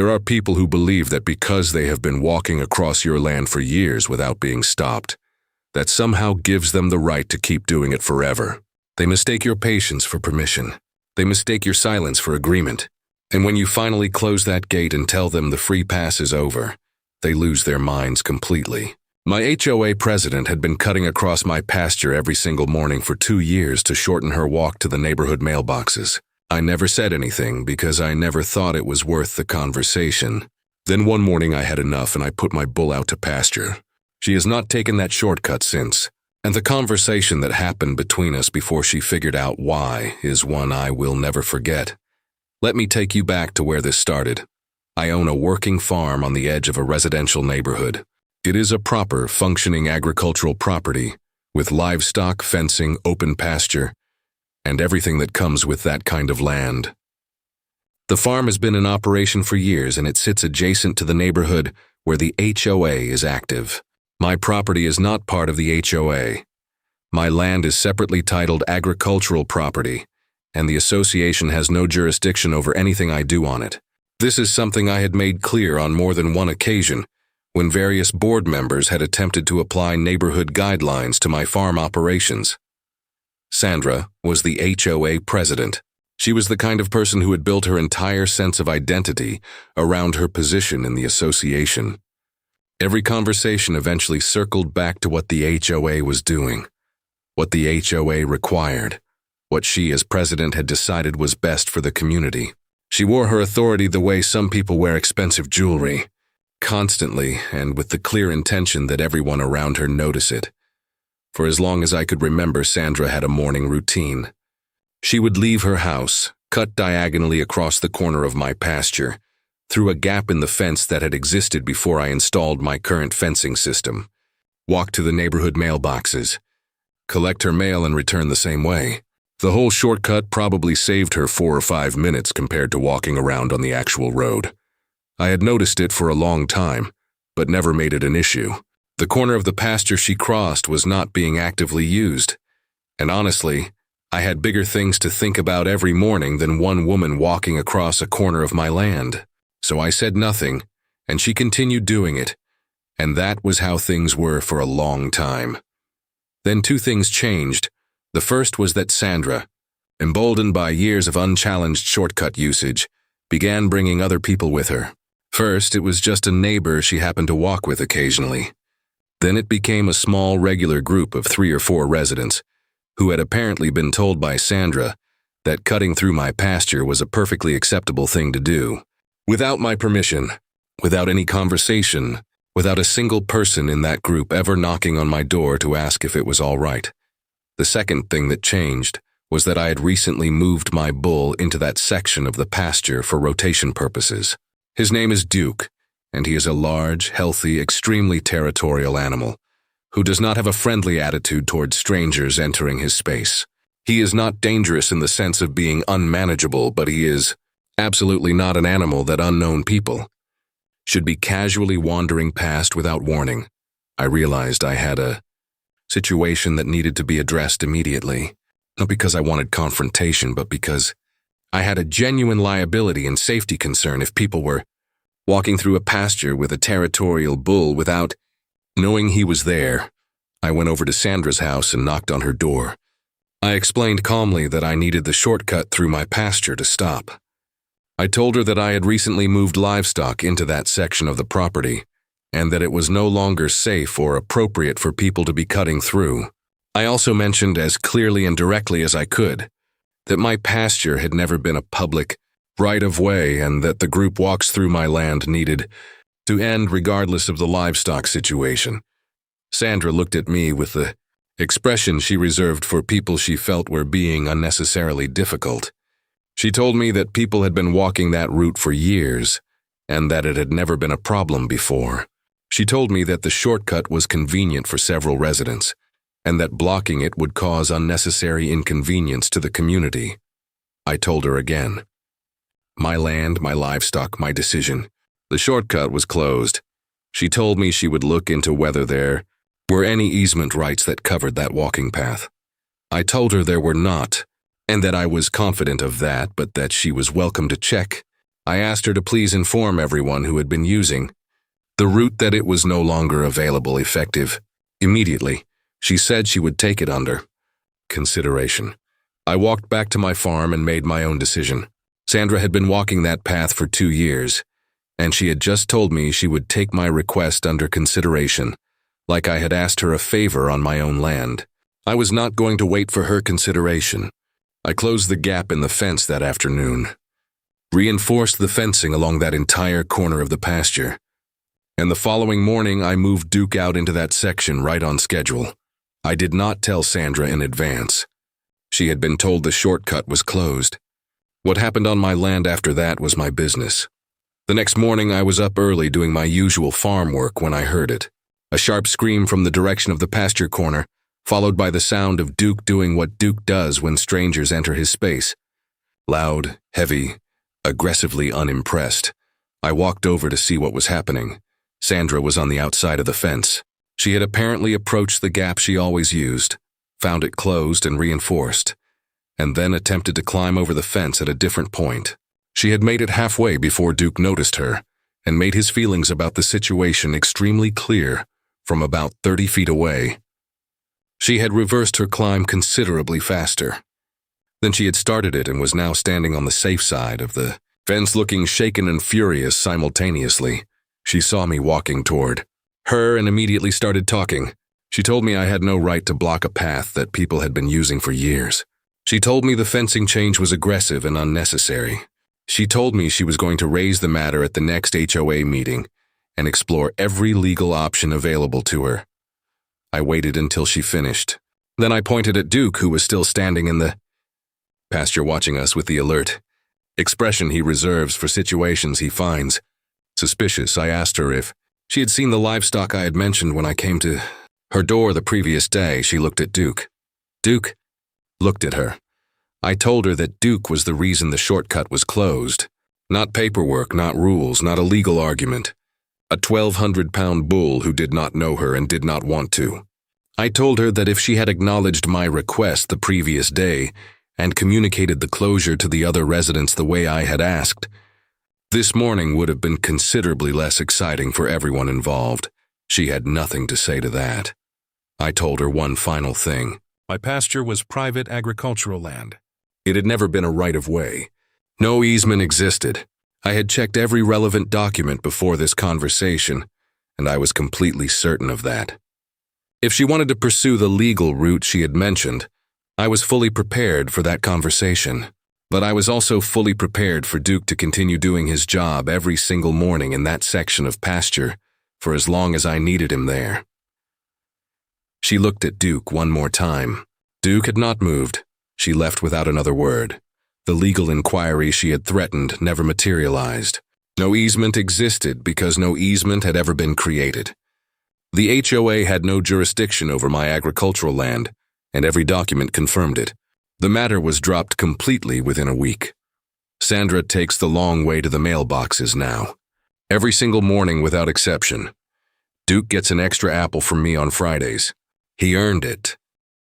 There are people who believe that because they have been walking across your land for years without being stopped, that somehow gives them the right to keep doing it forever. They mistake your patience for permission. They mistake your silence for agreement. And when you finally close that gate and tell them the free pass is over, they lose their minds completely. My HOA president had been cutting across my pasture every single morning for 2 years to shorten her walk to the neighborhood mailboxes. I never said anything because I never thought it was worth the conversation. Then one morning I had enough and I put my bull out to pasture. She has not taken that shortcut since, and the conversation that happened between us before she figured out why is one I will never forget. Let me take you back to where this started. I own a working farm on the edge of a residential neighborhood. It is a proper, functioning agricultural property with livestock, fencing, open pasture, and everything that comes with that kind of land. The farm has been in operation for years and it sits adjacent to the neighborhood where the HOA is active. My property is not part of the HOA. My land is separately titled agricultural property, and the association has no jurisdiction over anything I do on it. This is something I had made clear on more than one occasion when various board members had attempted to apply neighborhood guidelines to my farm operations. Sandra was the HOA president. She was the kind of person who had built her entire sense of identity around her position in the association. Every conversation eventually circled back to what the HOA was doing, what the HOA required, what she as president had decided was best for the community. She wore her authority the way some people wear expensive jewelry, constantly and with the clear intention that everyone around her notice it. For as long as I could remember, Sandra had a morning routine. She would leave her house, cut diagonally across the corner of my pasture, through a gap in the fence that had existed before I installed my current fencing system, walk to the neighborhood mailboxes, collect her mail and return the same way. The whole shortcut probably saved her 4 or 5 minutes compared to walking around on the actual road. I had noticed it for a long time, but never made it an issue. The corner of the pasture she crossed was not being actively used, and honestly, I had bigger things to think about every morning than one woman walking across a corner of my land. So I said nothing, and she continued doing it, and that was how things were for a long time. Then 2 things changed. The first was that Sandra, emboldened by years of unchallenged shortcut usage, began bringing other people with her. First, it was just a neighbor she happened to walk with occasionally. Then it became a small, regular group of 3 or 4 residents who had apparently been told by Sandra that cutting through my pasture was a perfectly acceptable thing to do. Without my permission, without any conversation, without a single person in that group ever knocking on my door to ask if it was all right. The second thing that changed was that I had recently moved my bull into that section of the pasture for rotation purposes. His name is Duke, and he is a large, healthy, extremely territorial animal who does not have a friendly attitude towards strangers entering his space. He is not dangerous in the sense of being unmanageable, but he is absolutely not an animal that unknown people should be casually wandering past without warning. I realized I had a situation that needed to be addressed immediately, not because I wanted confrontation, but because I had a genuine liability and safety concern if people were walking through a pasture with a territorial bull without knowing he was there. I went over to Sandra's house and knocked on her door. I explained calmly that I needed the shortcut through my pasture to stop. I told her that I had recently moved livestock into that section of the property, and that it was no longer safe or appropriate for people to be cutting through. I also mentioned as clearly and directly as I could that my pasture had never been a public right-of-way and that the group walks through my land needed to end regardless of the livestock situation. Sandra looked at me with the expression she reserved for people she felt were being unnecessarily difficult. She told me that people had been walking that route for years and that it had never been a problem before. She told me that the shortcut was convenient for several residents and that blocking it would cause unnecessary inconvenience to the community. I told her again. My land, my livestock, my decision. The shortcut was closed. She told me she would look into whether there were any easement rights that covered that walking path. I told her there were not, and that I was confident of that, but that she was welcome to check. I asked her to please inform everyone who had been using the route that it was no longer available effective. Immediately, she said she would take it under consideration. I walked back to my farm and made my own decision. Sandra had been walking that path for 2 years, and she had just told me she would take my request under consideration, like I had asked her a favor on my own land. I was not going to wait for her consideration. I closed the gap in the fence that afternoon, reinforced the fencing along that entire corner of the pasture, and the following morning I moved Duke out into that section right on schedule. I did not tell Sandra in advance. She had been told the shortcut was closed. What happened on my land after that was my business. The next morning I was up early doing my usual farm work when I heard it. A sharp scream from the direction of the pasture corner, followed by the sound of Duke doing what Duke does when strangers enter his space. Loud, heavy, aggressively unimpressed. I walked over to see what was happening. Sandra was on the outside of the fence. She had apparently approached the gap she always used, found it closed and reinforced, and then attempted to climb over the fence at a different point. She had made it halfway before Duke noticed her, and made his feelings about the situation extremely clear from about 30 feet away. She had reversed her climb considerably faster. Then she had started it and was now standing on the safe side of the fence, looking shaken and furious simultaneously. She saw me walking toward her and immediately started talking. She told me I had no right to block a path that people had been using for years. She told me the fencing change was aggressive and unnecessary. She told me she was going to raise the matter at the next HOA meeting and explore every legal option available to her. I waited until she finished. Then I pointed at Duke, who was still standing in the pasture watching us with the alert expression he reserves for situations he finds suspicious. I asked her if she had seen the livestock I had mentioned when I came to her door the previous day. She looked at Duke. Duke looked at her. I told her that Duke was the reason the shortcut was closed. Not paperwork, not rules, not a legal argument. A 1,200-pound bull who did not know her and did not want to. I told her that if she had acknowledged my request the previous day and communicated the closure to the other residents the way I had asked, this morning would have been considerably less exciting for everyone involved. She had nothing to say to that. I told her one final thing. My pasture was private agricultural land. It had never been a right-of-way. No easement existed. I had checked every relevant document before this conversation, and I was completely certain of that. If she wanted to pursue the legal route she had mentioned, I was fully prepared for that conversation. But I was also fully prepared for Duke to continue doing his job every single morning in that section of pasture for as long as I needed him there. She looked at Duke one more time. Duke had not moved. She left without another word. The legal inquiry she had threatened never materialized. No easement existed because no easement had ever been created. The HOA had no jurisdiction over my agricultural land, and every document confirmed it. The matter was dropped completely within a week. Sandra takes the long way to the mailboxes now. Every single morning without exception. Duke gets an extra apple from me on Fridays. He earned it.